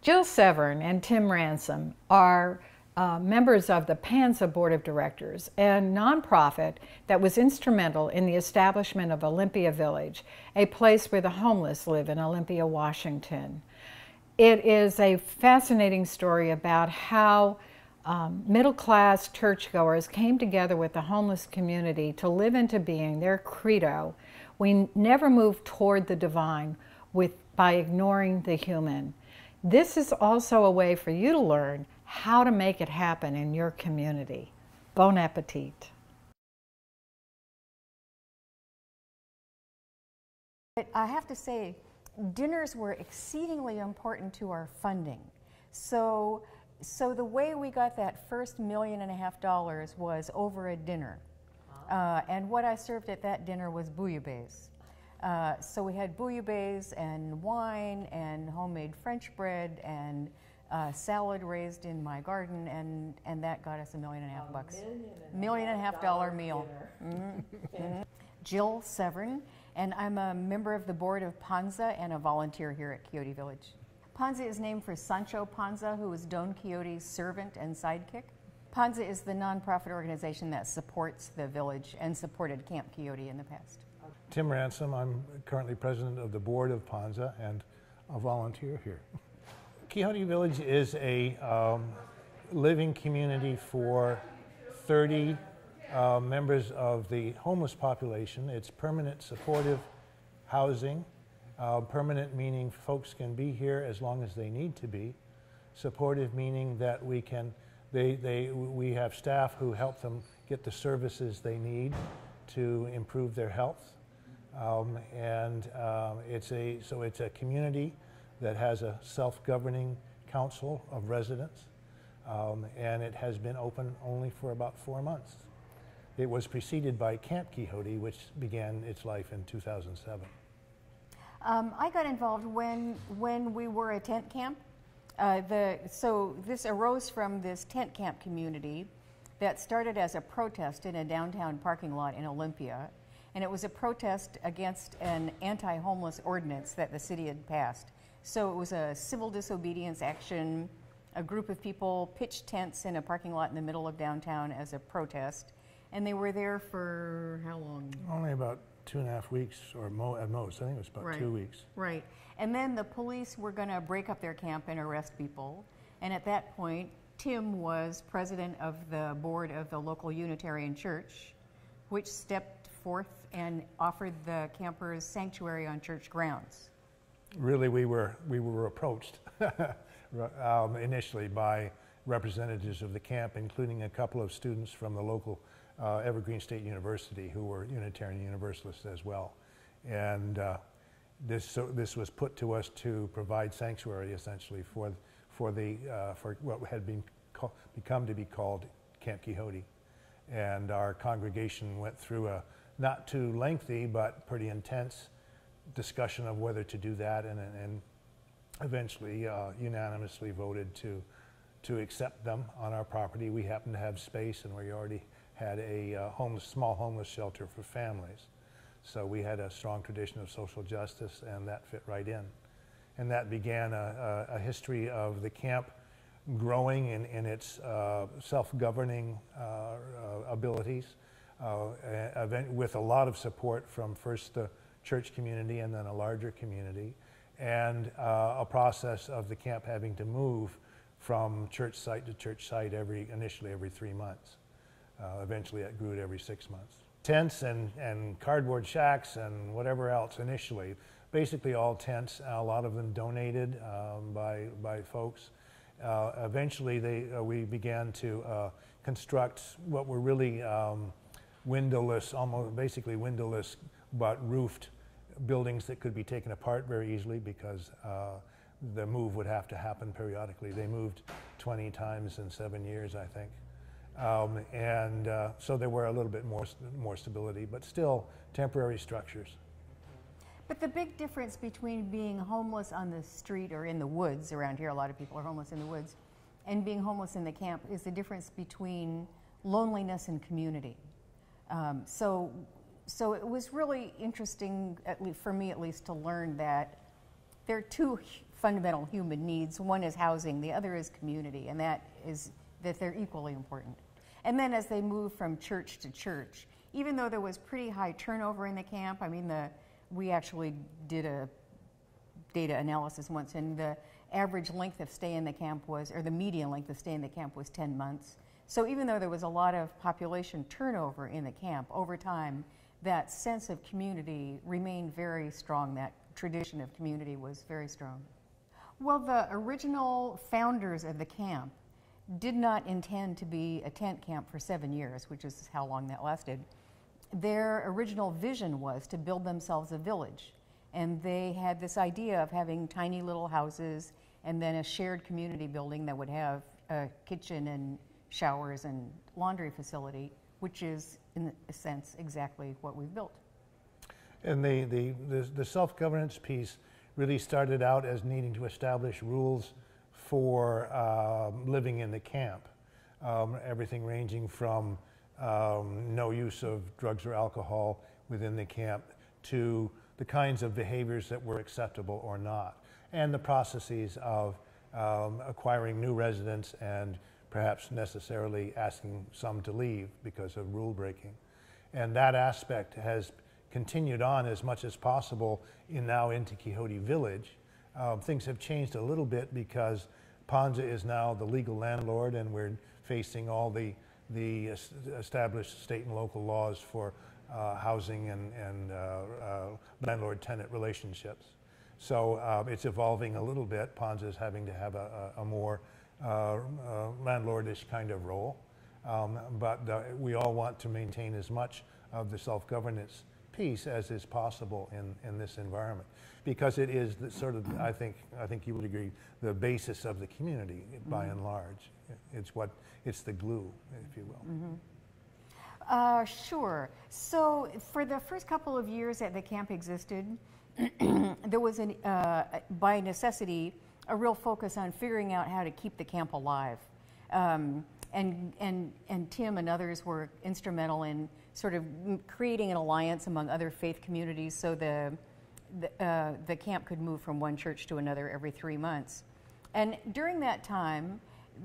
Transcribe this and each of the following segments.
Jill Severn and Tim Ransom are members of the Panza Board of Directors, a nonprofit that was instrumental in the establishment of Olympia Village, a place where the homeless live in Olympia, Washington. It is a fascinating story about how middle-class churchgoers came together with the homeless community to live into being their credo. We never move toward the divine by ignoring the human. This is also a way for you to learn how to make it happen in your community. Bon appetit. I have to say, dinners were exceedingly important to our funding. So the way we got that first $1.5 million was over a dinner. And what I served at that dinner was bouillabaisse. So we had bouillabaisse and wine and homemade French bread and salad raised in my garden, and that got us $1.5 million. $1.5 million meal. Mm-hmm. Jill Severn, and I'm a member of the board of Panza and a volunteer here at Quixote Village. Panza is named for Sancho Panza, who was Don Quixote's servant and sidekick. Panza is the nonprofit organization that supports the village and supported Camp Quixote in the past. Tim Ransom, I'm currently president of the board of Panza and a volunteer here. Quixote Village is a living community for 30 members of the homeless population. It's permanent supportive housing. Permanent meaning folks can be here as long as they need to be. Supportive meaning that we have staff who help them get the services they need to improve their health. It's a community that has a self-governing council of residents, and it has been open only for about 4 months. It was preceded by Camp Quixote, which began its life in 2007. I got involved when we were a tent camp. So this arose from this tent camp community that started as a protest in a downtown parking lot in Olympia. And it was a protest against an anti-homeless ordinance that the city had passed. So it was a civil disobedience action. A group of people pitched tents in a parking lot in the middle of downtown as a protest. And they were there for how long? Only about 2.5 weeks or at most. I think it was about 2 weeks. Right. And then the police were going to break up their camp and arrest people. And at that point, Tim was president of the board of the local Unitarian Church, which stepped forth and offered the campers sanctuary on church grounds. Really, we were approached initially by representatives of the camp, including a couple of students from the local Evergreen State University who were Unitarian Universalists as well. And this was put to us to provide sanctuary essentially for what had become to be called Camp Quixote. And our congregation went through a not too lengthy but pretty intense discussion of whether to do that, and eventually unanimously voted to accept them on our property. We happened to have space, and we already had a small homeless shelter for families. So we had a strong tradition of social justice, and that fit right in. And that began a history of the camp growing in its self-governing abilities, with a lot of support from first the church community and then a larger community, and a process of the camp having to move from church site to church site initially every 3 months. Eventually it grew to every 6 months. Tents and cardboard shacks and whatever else initially, basically all tents, a lot of them donated by folks. Eventually we began to construct what were really windowless, almost basically windowless but roofed buildings that could be taken apart very easily because the move would have to happen periodically. They moved 20 times in 7 years, I think. So there were a little bit more stability, but still temporary structures. But the big difference between being homeless on the street or in the woods, around here a lot of people are homeless in the woods, and being homeless in the camp is the difference between loneliness and community. So it was really interesting, for me at least, to learn that there are two fundamental human needs. One is housing, the other is community, and that they're equally important. And then as they move from church to church, even though there was pretty high turnover in the camp, I mean, we actually did a data analysis once, and the average length of stay in the camp was, or the median length of stay in the camp was 10 months. So even though there was a lot of population turnover in the camp, over time, that sense of community remained very strong. That tradition of community was very strong. Well, the original founders of the camp did not intend to be a tent camp for 7 years, which is how long that lasted. Their original vision was to build themselves a village. And they had this idea of having tiny little houses and then a shared community building that would have a kitchen and showers and laundry facility, which is, in a sense, exactly what we've built. And the self-governance piece really started out as needing to establish rules for living in the camp. Everything ranging from no use of drugs or alcohol within the camp to the kinds of behaviors that were acceptable or not, and the processes of acquiring new residents and perhaps necessarily asking some to leave because of rule breaking. And that aspect has continued on as much as possible now into Quixote Village. Things have changed a little bit because Panza is now the legal landlord, and we're facing all the established state and local laws for housing and landlord-tenant relationships. So it's evolving a little bit. Panza is having to have a more landlordish kind of role. But we all want to maintain as much of the self-governance piece as is possible in this environment, because it is the sort of, I think you would agree, the basis of the community by and large. It's the glue, if you will. Sure. So for the first couple of years that the camp existed, there was, by necessity, a real focus on figuring out how to keep the camp alive. And Tim and others were instrumental in sort of creating an alliance among other faith communities so the camp could move from one church to another every 3 months. And during that time,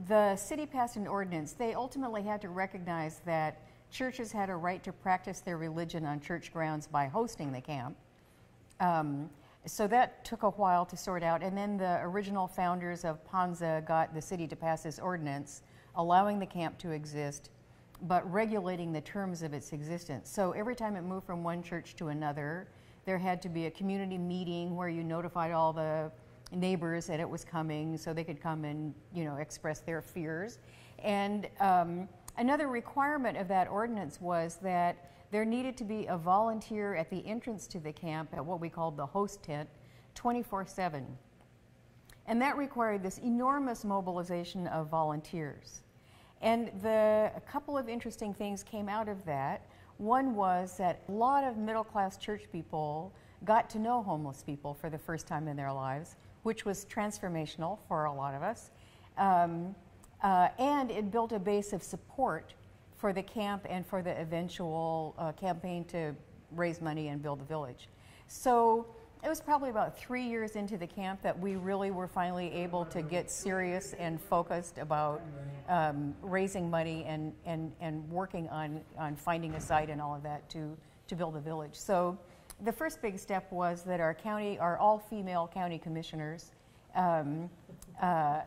the city passed an ordinance. They ultimately had to recognize that churches had a right to practice their religion on church grounds by hosting the camp. So that took a while to sort out. And then the original founders of Panza got the city to pass this ordinance allowing the camp to exist, but regulating the terms of its existence. So every time it moved from one church to another, there had to be a community meeting where you notified all the neighbors that it was coming so they could come and, express their fears. And another requirement of that ordinance was that there needed to be a volunteer at the entrance to the camp at what we called the host tent 24/7. And that required this enormous mobilization of volunteers. And a couple of interesting things came out of that. One was that a lot of middle-class church people got to know homeless people for the first time in their lives, which was transformational for a lot of us. And it built a base of support for the camp and for the eventual campaign to raise money and build a village. So it was probably about 3 years into the camp that we really were finally able to get serious and focused about raising money and working on finding a site and all of that to build a village. So the first big step was that our all-female county commissioners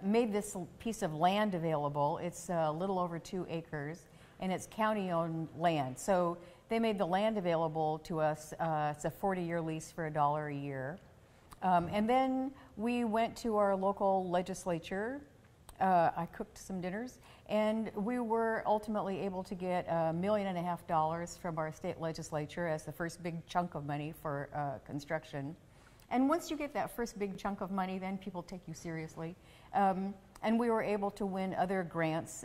made this piece of land available. It's a little over 2 acres, and it's county-owned land. So they made the land available to us. It's a 40-year lease for $1 a year. And then we went to our local legislature. I cooked some dinners, and we were ultimately able to get $1.5 million from our state legislature as the first big chunk of money for construction. And once you get that first big chunk of money, then people take you seriously. And we were able to win other grants,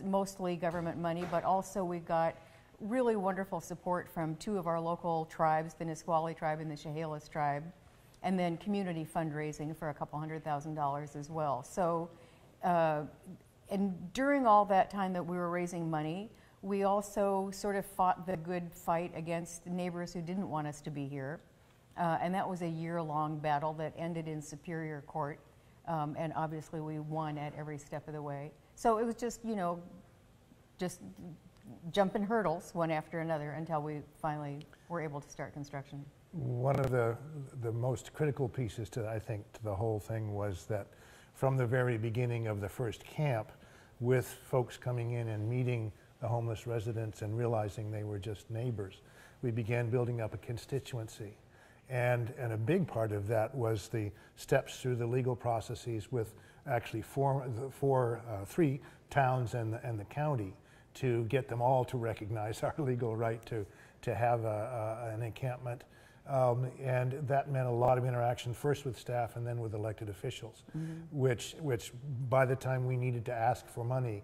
mostly government money, but also we got really wonderful support from 2 of our local tribes, the Nisqually tribe and the Chehalis tribe, and then community fundraising for $200,000 as well. So, and during all that time that we were raising money, we also sort of fought the good fight against neighbors who didn't want us to be here. And that was a year-long battle that ended in Superior Court. And obviously we won at every step of the way. So it was just, you know, just jumping hurdles one after another until we finally were able to start construction. One of the most critical pieces to, I think, to the whole thing was that from the very beginning of the first camp, with folks coming in and meeting the homeless residents and realizing they were just neighbors, we began building up a constituency. And a big part of that was the steps through the legal processes with actually three towns and the county to get them all to recognize our legal right to have an encampment. And that meant a lot of interaction, first with staff and then with elected officials, which by the time we needed to ask for money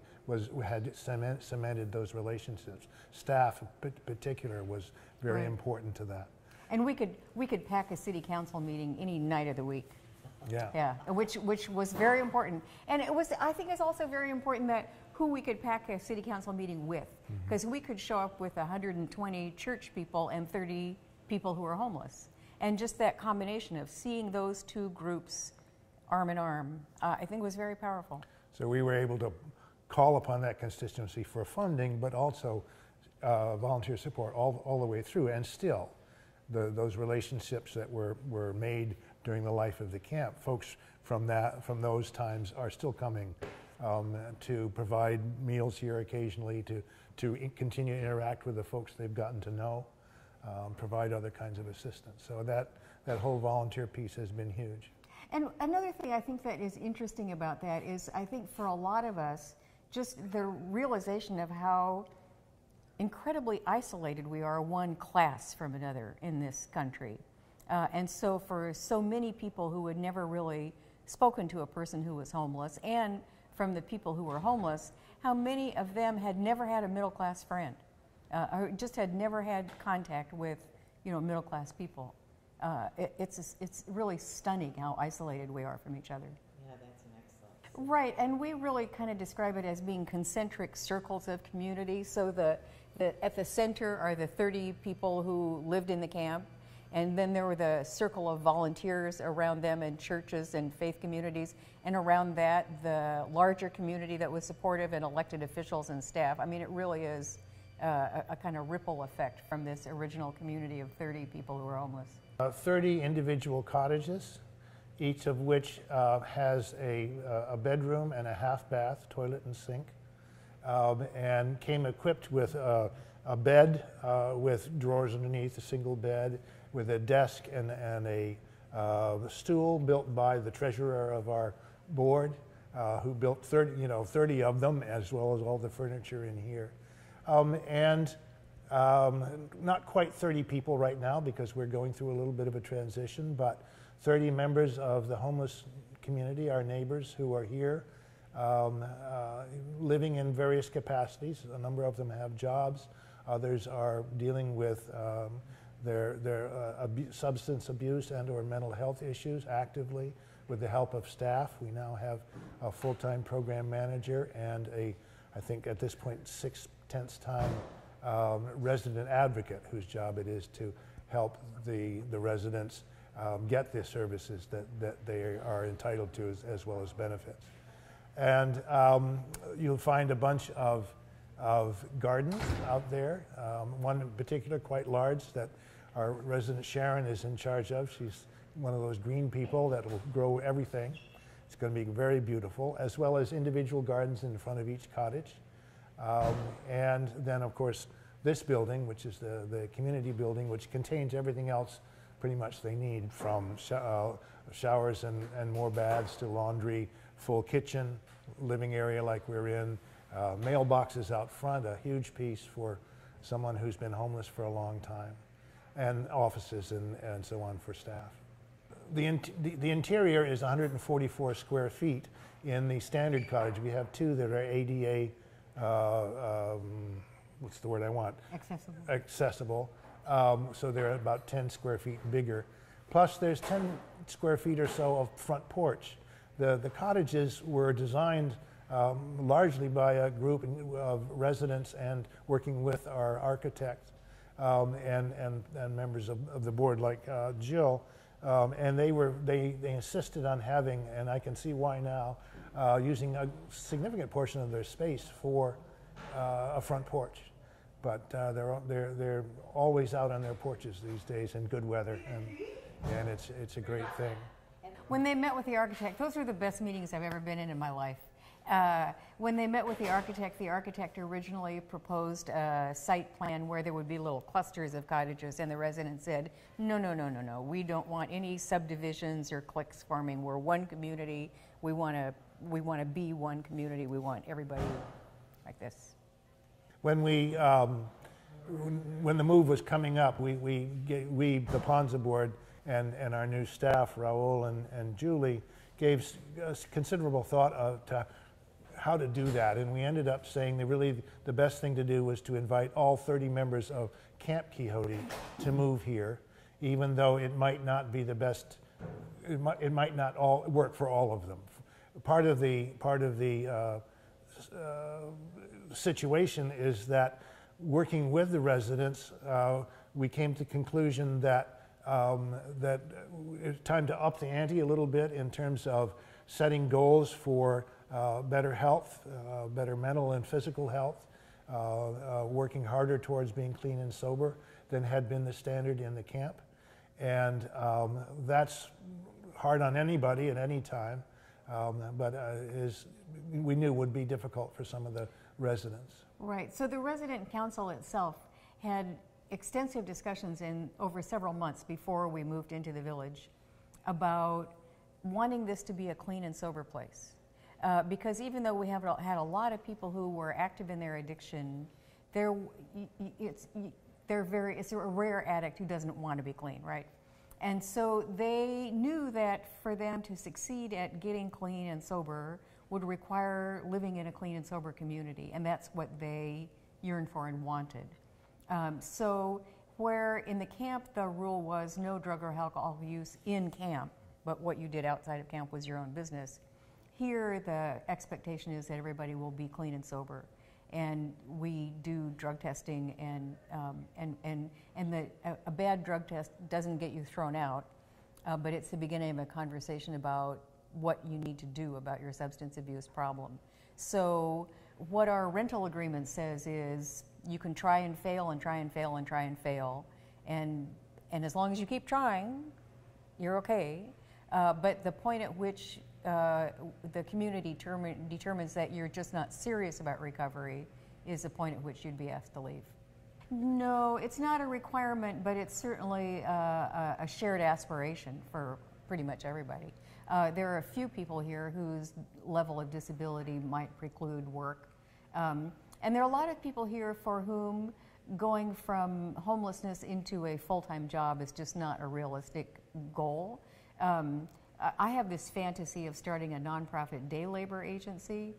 had cemented those relationships. Staff in particular was very important to that. And we could pack a city council meeting any night of the week. Yeah. Yeah, which was very important. And it was, I think it's also very important that who we could pack a city council meeting with, because we could show up with 120 church people and 30 people who are homeless. And just that combination of seeing those two groups arm in arm, I think was very powerful. So we were able to call upon that constituency for funding, but also volunteer support all the way through, and still those relationships that were made during the life of the camp, folks from those times are still coming to provide meals here occasionally, to continue to interact with the folks they've gotten to know, provide other kinds of assistance. So that whole volunteer piece has been huge. And another thing I think that is interesting about that is, I think for a lot of us, just the realization of how incredibly isolated we are, one class from another in this country. And so for so many people who had never really spoken to a person who was homeless, and from the people who were homeless, how many of them had never had a middle class friend, or just had never had contact with, you know, middle class people. It's really stunning how isolated we are from each other. Yeah, that's an excellent. Right, and we really kind of describe it as being concentric circles of community. So at the center are the 30 people who lived in the camp, and then there were the circle of volunteers around them, and churches and faith communities, and around that the larger community that was supportive, and elected officials and staff. I mean, it really is a kind of ripple effect from this original community of 30 people who were homeless. 30 individual cottages, each of which has a bedroom and a half bath, toilet and sink, and came equipped with a bed with drawers underneath, a single bed, with a desk and a stool built by the treasurer of our board, who built 30 of them, as well as all the furniture in here. Not quite 30 people right now, because we're going through a little bit of a transition, but 30 members of the homeless community, our neighbors who are here, living in various capacities. A number of them have jobs. Others are dealing with their substance abuse and or mental health issues actively with the help of staff. We now have a full-time program manager and I think at this point, 6/10 time resident advocate, whose job it is to help the residents get the services that they are entitled to, as well as benefits. And you'll find a bunch of gardens out there, one in particular quite large that our resident Sharon is in charge of. She's one of those green people that will grow everything. It's going to be very beautiful, as well as individual gardens in front of each cottage. And then, of course, this building, which is the community building, which contains everything else pretty much they need, from showers and more baths to laundry, full kitchen, living area like we're in, mailboxes out front, a huge piece for someone who's been homeless for a long time, and offices and so on for staff. The interior is 144 square feet. In the standard cottage, we have two that are ADA, what's the word I want? Accessible. So they're about 10 square feet bigger. Plus there's 10 square feet or so of front porch. The cottages were designed largely by a group of residents and working with our architect and members of the board like Jill, and they insisted on having, and I can see why now, using a significant portion of their space for a front porch. But they're always out on their porches these days in good weather, and it's a great thing. When they met with the architect, those were the best meetings I've ever been in my life. When they met with the architect originally proposed a site plan where there would be little clusters of cottages, and the residents said, no, no, no, no, no, we don't want any subdivisions or cliques forming. We're one community. We want to be one community. We want everybody like this. When when the move was coming up, we the Panza board and our new staff, Raul and Julie, gave considerable thought to how to do that, and we ended up saying that really the best thing to do was to invite all 30 members of Camp Quixote to move here, even though it might not be the best. It might not all work for all of them. Part of the situation is that working with the residents, we came to the conclusion that that it's time to up the ante a little bit in terms of setting goals for better health, better mental and physical health, working harder towards being clean and sober than had been the standard in the camp. And that's hard on anybody at any time, but we knew would be difficult for some of the residents. Right. So the resident council itself had extensive discussions over several months before we moved into the village about wanting this to be a clean and sober place. Because even though we have had a lot of people who were active in their addiction, it's a rare addict who doesn't want to be clean, right? And so they knew that for them to succeed at getting clean and sober would require living in a clean and sober community, and that's what they yearned for and wanted. So where in the camp the rule was no drug or alcohol use in camp, but what you did outside of camp was your own business, here the expectation is that everybody will be clean and sober. And we do drug testing, a bad drug test doesn't get you thrown out, but it's the beginning of a conversation about what you need to do about your substance abuse problem. So what our rental agreement says is you can try and fail and try and fail and try and fail, and as long as you keep trying, you're okay. But the point at which the community determines that you're just not serious about recovery is the point at which you'd be asked to leave. No, it's not a requirement, but it's certainly a shared aspiration for pretty much everybody. There are a few people here whose level of disability might preclude work. And there are a lot of people here for whom going from homelessness into a full-time job is just not a realistic goal. I have this fantasy of starting a nonprofit day labor agency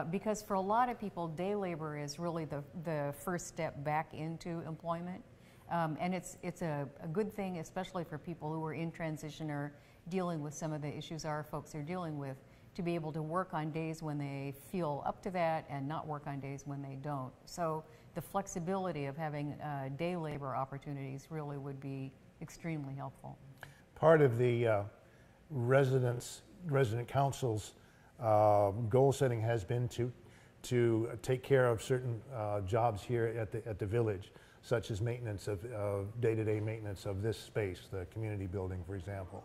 because for a lot of people, day labor is really the first step back into employment. And it's a good thing, especially for people who are in transition or dealing with some of the issues our folks are dealing with, to be able to work on days when they feel up to that and not work on days when they don't. So the flexibility of having day labor opportunities really would be extremely helpful. Part of the resident council's goal setting has been to take care of certain jobs here at the village, such as maintenance of day-to-day maintenance of this space, the community building, for example.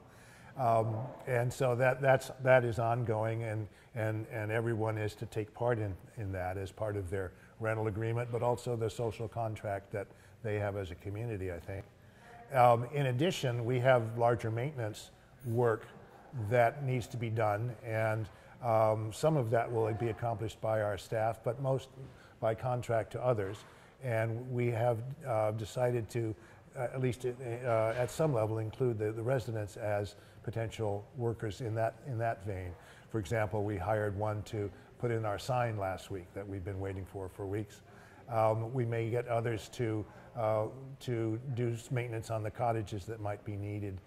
And so that is ongoing, and everyone is to take part in that as part of their rental agreement, but also the social contract that they have as a community, I think. In addition, we have larger maintenance work that needs to be done, and some of that will be accomplished by our staff, but most by contract to others. And we have decided to, at least at some level, include the residents as potential workers in that vein. For example, we hired one to put in our sign last week that we've been waiting for weeks. We may get others to do maintenance on the cottages that might be needed,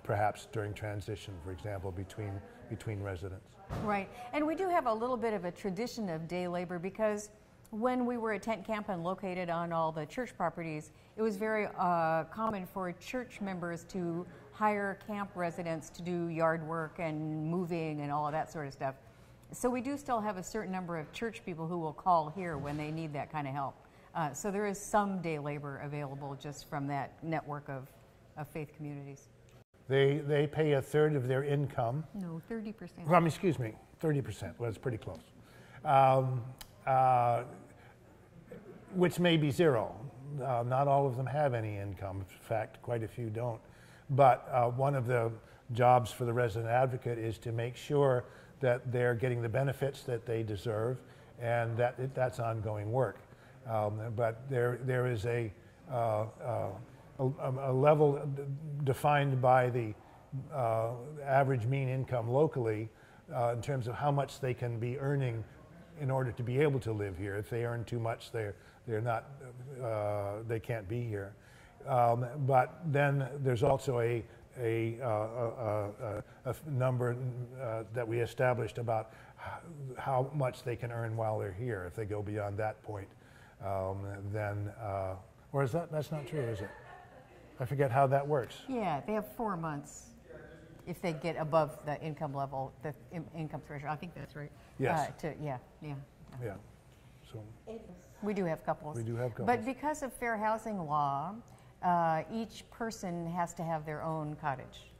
perhaps during transition, for example, between residents. Right, and we do have a little bit of a tradition of day labor because when we were a tent camp and located on all the church properties, it was very common for church members to hire camp residents to do yard work and moving and all of that sort of stuff. So we do still have a certain number of church people who will call here when they need that kind of help. So there is some day labor available just from that network of faith communities. They pay a third of their income. No, 30%. Well, excuse me, 30%. Well, it's pretty close. Which may be zero. Not all of them have any income. In fact, quite a few don't. But one of the jobs for the resident advocate is to make sure that they're getting the benefits that they deserve, and that's ongoing work. But there is a level defined by the average mean income locally in terms of how much they can be earning in order to be able to live here. If they earn too much, they're not, they can't be here. But then there's also a number that we established about how much they can earn while they're here. If they go beyond that point, then, or is that's not true, is it? I forget how that works. Yeah, they have 4 months if they get above the income level, the income threshold. I think that's right. Yes. Yeah. So we do have couples. we do have couples. But because of fair housing law, each person has to have their own cottage.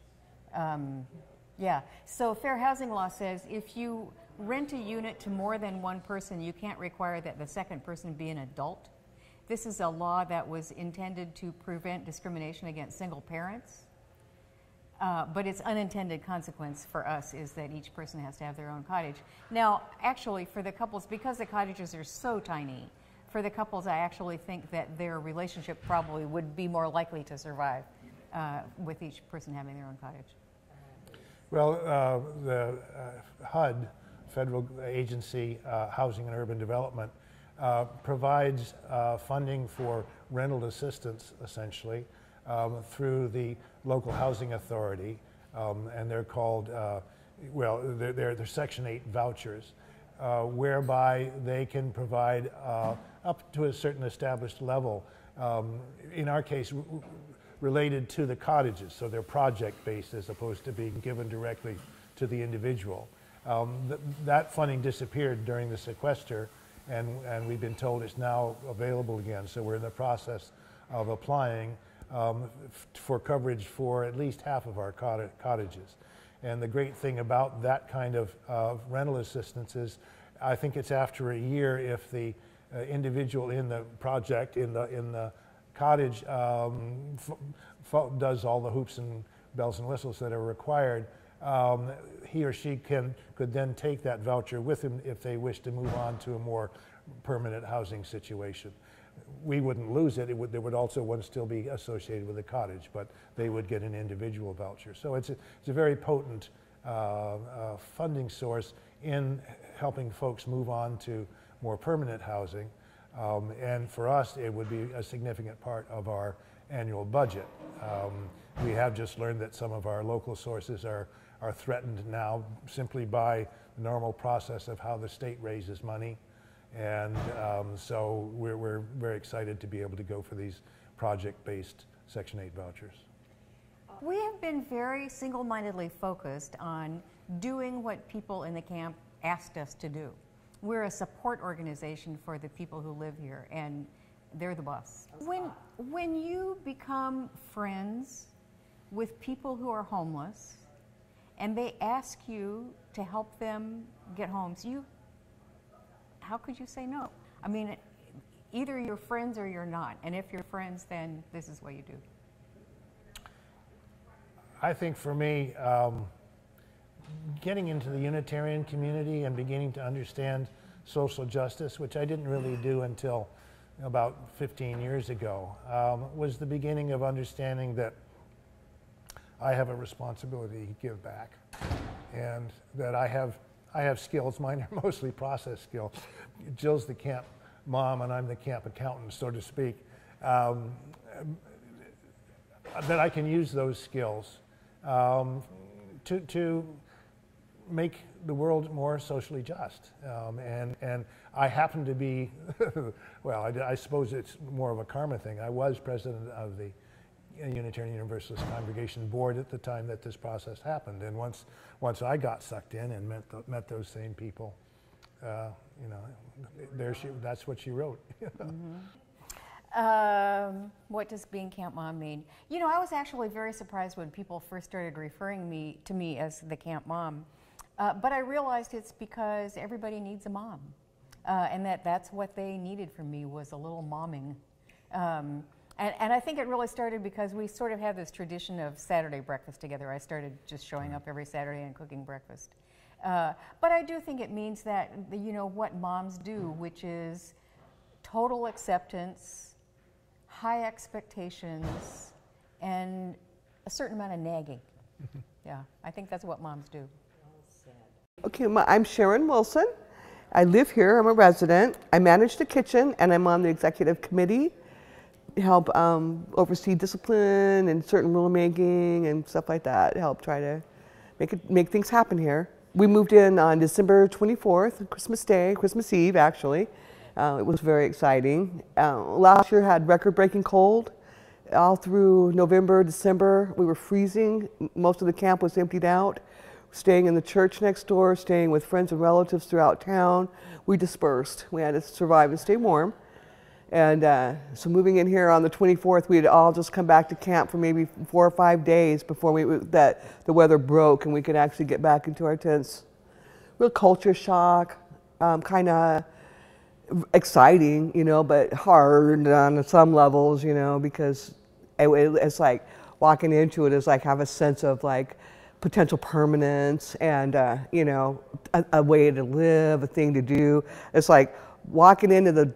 So fair housing law says if you rent a unit to more than one person, you can't require that the second person be an adult. This is a law that was intended to prevent discrimination against single parents. But its unintended consequence for us is that each person has to have their own cottage. Now, actually, for the couples, because the cottages are so tiny, for the couples, I actually think that their relationship probably would be more likely to survive with each person having their own cottage. Well, the HUD, Federal Agency, Housing and Urban Development, provides funding for rental assistance, essentially, through the local housing authority, and they're called, they're Section 8 vouchers, whereby they can provide up to a certain established level, in our case, related to the cottages, so they're project-based as opposed to being given directly to the individual. That funding disappeared during the sequester, and we've been told it's now available again, so we're in the process of applying for coverage for at least half of our cottages. And the great thing about that kind of rental assistance is, I think it's after a year if the individual in the project, in the cottage, does all the hoops and bells and whistles that are required, he or she could then take that voucher with him if they wish to move on to a more permanent housing situation. We wouldn't lose it. There would also still be associated with the cottage, but they would get an individual voucher. So it's a very potent funding source in helping folks move on to more permanent housing. And for us, it would be a significant part of our annual budget. We have just learned that some of our local sources are threatened now simply by the normal process of how the state raises money. And so we're very excited to be able to go for these project-based Section 8 vouchers. We have been very single-mindedly focused on doing what people in the camp asked us to do. We're a support organization for the people who live here, and they're the boss. When you become friends with people who are homeless, and they ask you to help them get homes, how could you say no? I mean, either you're friends or you're not. And if you're friends, then this is what you do. I think for me, getting into the Unitarian community and beginning to understand social justice, which I didn't really do until about 15 years ago, was the beginning of understanding that I have a responsibility to give back, and that I have skills. Mine are mostly process skills. Jill's the camp mom and I'm the camp accountant, so to speak. That I can use those skills to make the world more socially just. And I happen to be, well, I suppose it's more of a karma thing. I was president of the Unitarian Universalist Congregation Board at the time that this process happened. And once I got sucked in and met those same people, you know, that's what she wrote. What does being camp mom mean? You know, I was actually very surprised when people first started referring to me as the camp mom. But I realized it's because everybody needs a mom. And that's what they needed from me, was a little momming. And I think it really started because we sort of had this tradition of Saturday breakfast together. I started just showing up every Saturday and cooking breakfast. But I do think it means that, you know, what moms do, which is total acceptance, high expectations, and a certain amount of nagging. Yeah, I think that's what moms do. Okay, I'm Sharon Wilson. I live here, I'm a resident. I manage the kitchen and I'm on the executive committee to help oversee discipline and certain rulemaking and stuff like that, help try to make things happen here. We moved in on December 24th, Christmas Eve actually. It was very exciting. Last year had record-breaking cold. All through November, December, we were freezing. Most of the camp was emptied out. Staying in the church next door, staying with friends and relatives throughout town. We dispersed. We had to survive and stay warm. And so moving in here on the 24th, we had all just come back to camp for maybe 4 or 5 days before the weather broke and we could actually get back into our tents. Real culture shock, kind of exciting, you know, but hard on some levels, you know, because it's like walking into it is like have a sense of like potential permanence and, you know, a way to live, a thing to do. It's like walking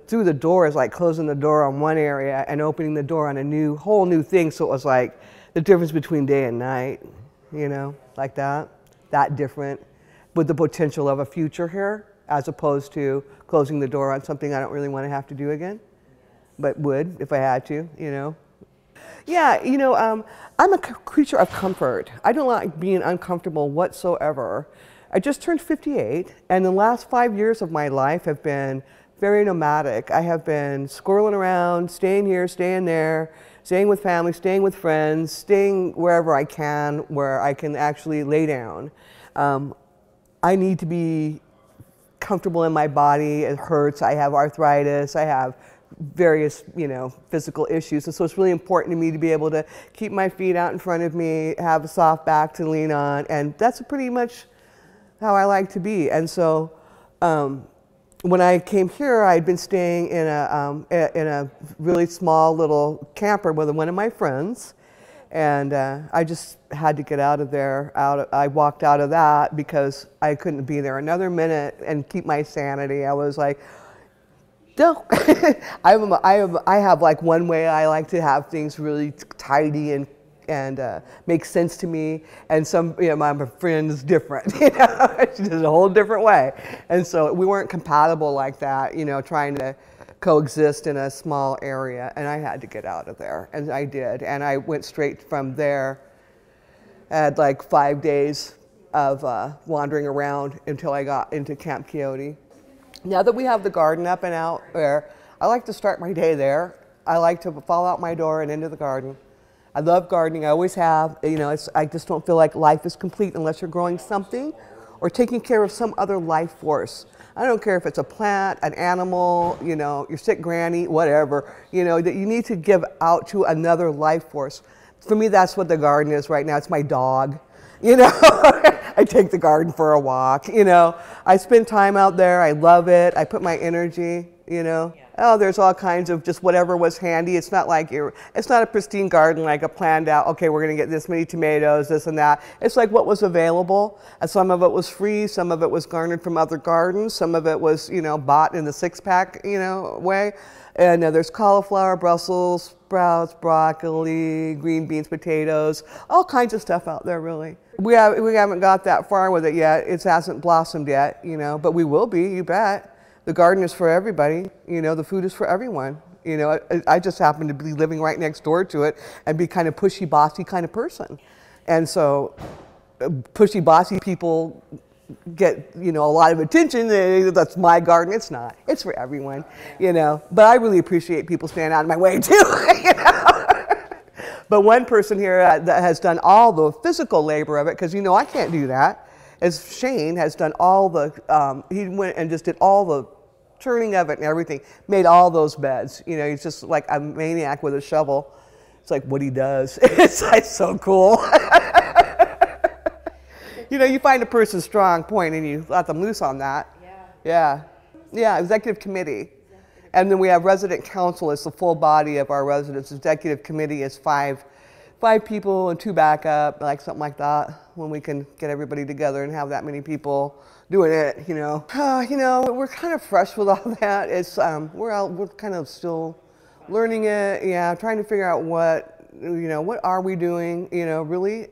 through the door is like closing the door on one area and opening the door on a whole new thing. So it was like the difference between day and night, you know, like that different, with the potential of a future here, as opposed to closing the door on something I don't really want to have to do again, but would if I had to, you know. Yeah, you know, I'm a creature of comfort. I don't like being uncomfortable whatsoever. I just turned 58, and the last 5 years of my life have been very nomadic. I have been squirreling around, staying here, staying there, staying with family, staying with friends, staying wherever I can, where I can actually lay down. I need to be comfortable in my body. It hurts. I have arthritis. I have various, you know, physical issues. And so it's really important to me to be able to keep my feet out in front of me, have a soft back to lean on. And that's pretty much how I like to be. And so when I came here, I'd been staying in a really small little camper with one of my friends. And I just had to get out of there. I walked out of that because I couldn't be there another minute and keep my sanity. I was like, no. I have like one way I like to have things really tidy and make sense to me. And some, you know, my friend is different. You know, she does a whole different way. And so we weren't compatible like that. You know, trying to coexist in a small area, and I had to get out of there, and I did. And I went straight from there. I had like 5 days of wandering around until I got into Camp Quixote. Now that we have the garden up and out there, I like to start my day there. I like to fall out my door and into the garden. I love gardening, I always have. You know, I just don't feel like life is complete unless you're growing something or taking care of some other life force. I don't care if it's a plant, an animal, you know, your sick granny, whatever, you know, that you need to give out to another life force. For me, that's what the garden is right now. It's my dog, you know. I take the garden for a walk, you know. I spend time out there. I love it. I put my energy, you know. Oh, there's all kinds of just whatever was handy. It's not like it's not a pristine garden like a planned out, okay, we're going to get this many tomatoes, this and that. It's like what was available. And some of it was free. Some of it was garnered from other gardens. Some of it was, you know, bought in the 6-pack, you know, way. And there's cauliflower, Brussels sprouts, broccoli, green beans, potatoes, all kinds of stuff out there, really. We haven't got that far with it yet. It hasn't blossomed yet, you know, but we will be, you bet. The garden is for everybody, you know, the food is for everyone. You know, I just happen to be living right next door to it and be kind of pushy, bossy kind of person. And so pushy, bossy people get, you know, a lot of attention. That's my garden. It's not. It's for everyone, you know. But I really appreciate people standing out of my way too, you know. But one person here that has done all the physical labor of it, because, you know, I can't do that, is Shane has done all the, he went and just did all the turning of it and everything, made all those beds. You know, he's just like a maniac with a shovel. It's like what he does. It's like so cool. You know, you find a person's strong point and you let them loose on that. Yeah, executive committee. And then we have resident council as the full body of our residents. Executive committee is five people and 2 backup, like something like that, when we can get everybody together and have that many people doing it, you know. You know, we're kind of fresh with all that. It's, we're kind of still learning it, yeah, trying to figure out what, you know, what are we doing, you know, really.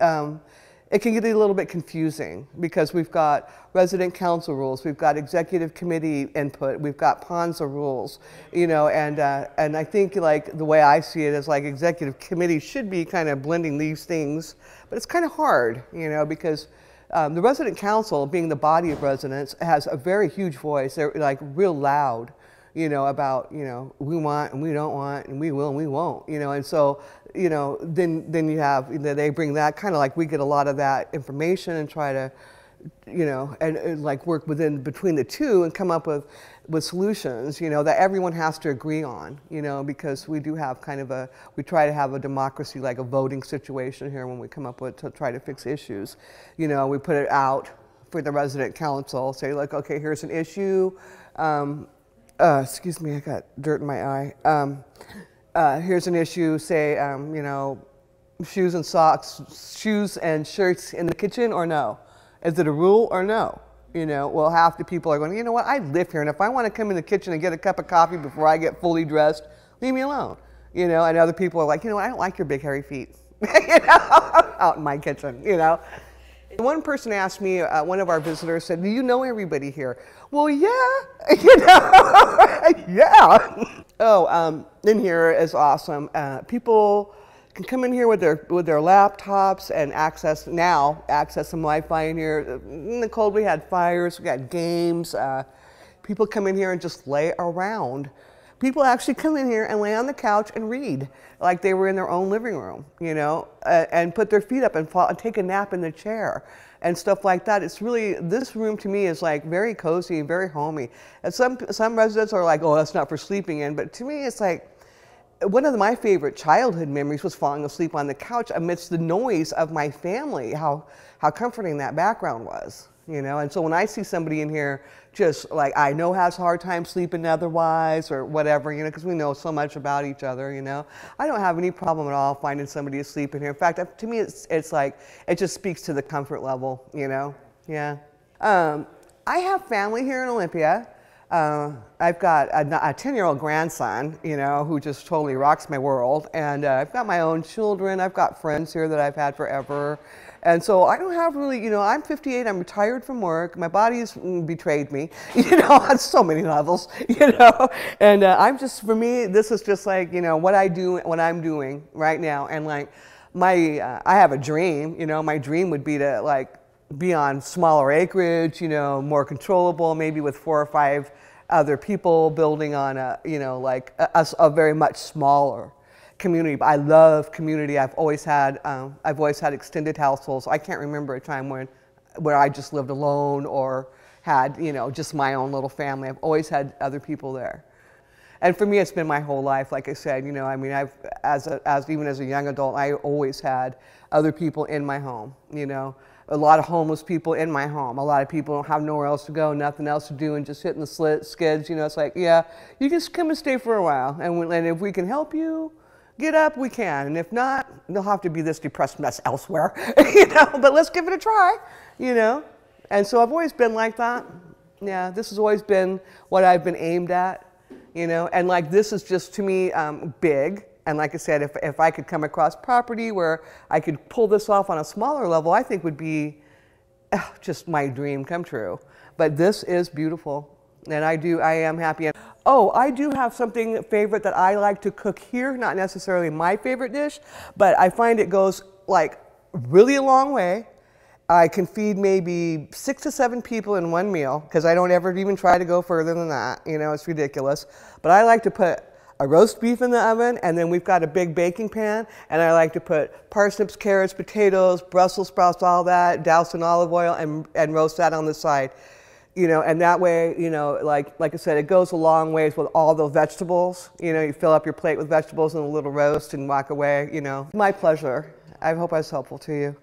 It can get a little bit confusing because we've got resident council rules, we've got executive committee input, we've got Panza rules, you know, and I think like the way I see it is like executive committee should be kind of blending these things, but it's kind of hard, you know, because the resident council, being the body of residents, has a very huge voice. They're like real loud, you know, about, you know, we want and we don't want and we will and we won't, you know, and so, you know, then you have, they bring that kind of like we get a lot of that information and try to, you know, and like work between the two and come up with solutions, you know, that everyone has to agree on, you know, because we do have kind of we try to have a democracy, like a voting situation here when we come up with to try to fix issues. You know, we put it out for the resident council, say like, okay, here's an issue. Excuse me, I got dirt in my eye. Here's an issue, say, you know, shoes and socks, shoes and shirts in the kitchen or no? Is it a rule or no? You know, well, half the people are going, you know what, I live here, and if I want to come in the kitchen and get a cup of coffee before I get fully dressed, leave me alone. You know, and other people are like, you know what, I don't like your big hairy feet, you know, out in my kitchen, you know. One person asked me, one of our visitors said, do you know everybody here? Well, yeah, you know, yeah. Oh, in here is awesome. People can come in here with their laptops and access some Wi-Fi in here. In the cold, we had fires, we got games. People come in here and just lay around. People actually come in here and lay on the couch and read like they were in their own living room, you know, and put their feet up and take a nap in the chair and stuff like that. It's really, this room to me is like very cozy, very homey. And some residents are like, oh, that's not for sleeping in, but to me it's like, one of my favorite childhood memories was falling asleep on the couch amidst the noise of my family, how comforting that background was, you know. And so when I see somebody in here just like I know has a hard time sleeping otherwise or whatever, you know, because we know so much about each other, you know, I don't have any problem at all finding somebody asleep in here. In fact, to me it's like, it just speaks to the comfort level, you know. Yeah. I have family here in Olympia. I've got a 10-year-old grandson, you know, who just totally rocks my world. And I've got my own children. I've got friends here that I've had forever. And so I don't have really, you know, I'm 58, I'm retired from work. My body's betrayed me, you know, on so many levels, you know. And I'm just, for me, this is just like, you know, what I'm doing right now. And like I have a dream, you know, my dream would be to like, be on smaller acreage, you know, more controllable, maybe with 4 or 5 other people building on a, you know, like a very much smaller community. But I love community. I've always had extended households. I can't remember a time where I just lived alone or had, you know, just my own little family. I've always had other people there. And for me, it's been my whole life. Like I said, you know, I mean, even as a young adult, I always had other people in my home, you know. A lot of homeless people in my home. A lot of people don't have nowhere else to go, nothing else to do, and just hitting the skids. You know, it's like, yeah, you can come and stay for a while, and if we can help you get up, we can. And if not, there'll have to be this depressed mess elsewhere, you know. But let's give it a try, you know. And so I've always been like that. Yeah, this has always been what I've been aimed at, you know. And like this is just to me big. And like I said, if I could come across property where I could pull this off on a smaller level, I think would be just my dream come true. But this is beautiful, and I am happy. Oh, I do have something favorite that I like to cook here, not necessarily my favorite dish, but I find it goes like really a long way, I can feed maybe 6 to 7 people in one meal, because I don't ever even try to go further than that. You know, it's ridiculous. But I like to put a roast beef in the oven, and then we've got a big baking pan, and I like to put parsnips, carrots, potatoes, Brussels sprouts, all that, doused in olive oil, and roast that on the side. You know, and that way, you know, like I said, it goes a long ways with all the vegetables. You know, you fill up your plate with vegetables and a little roast and walk away, you know. My pleasure. I hope I was helpful to you.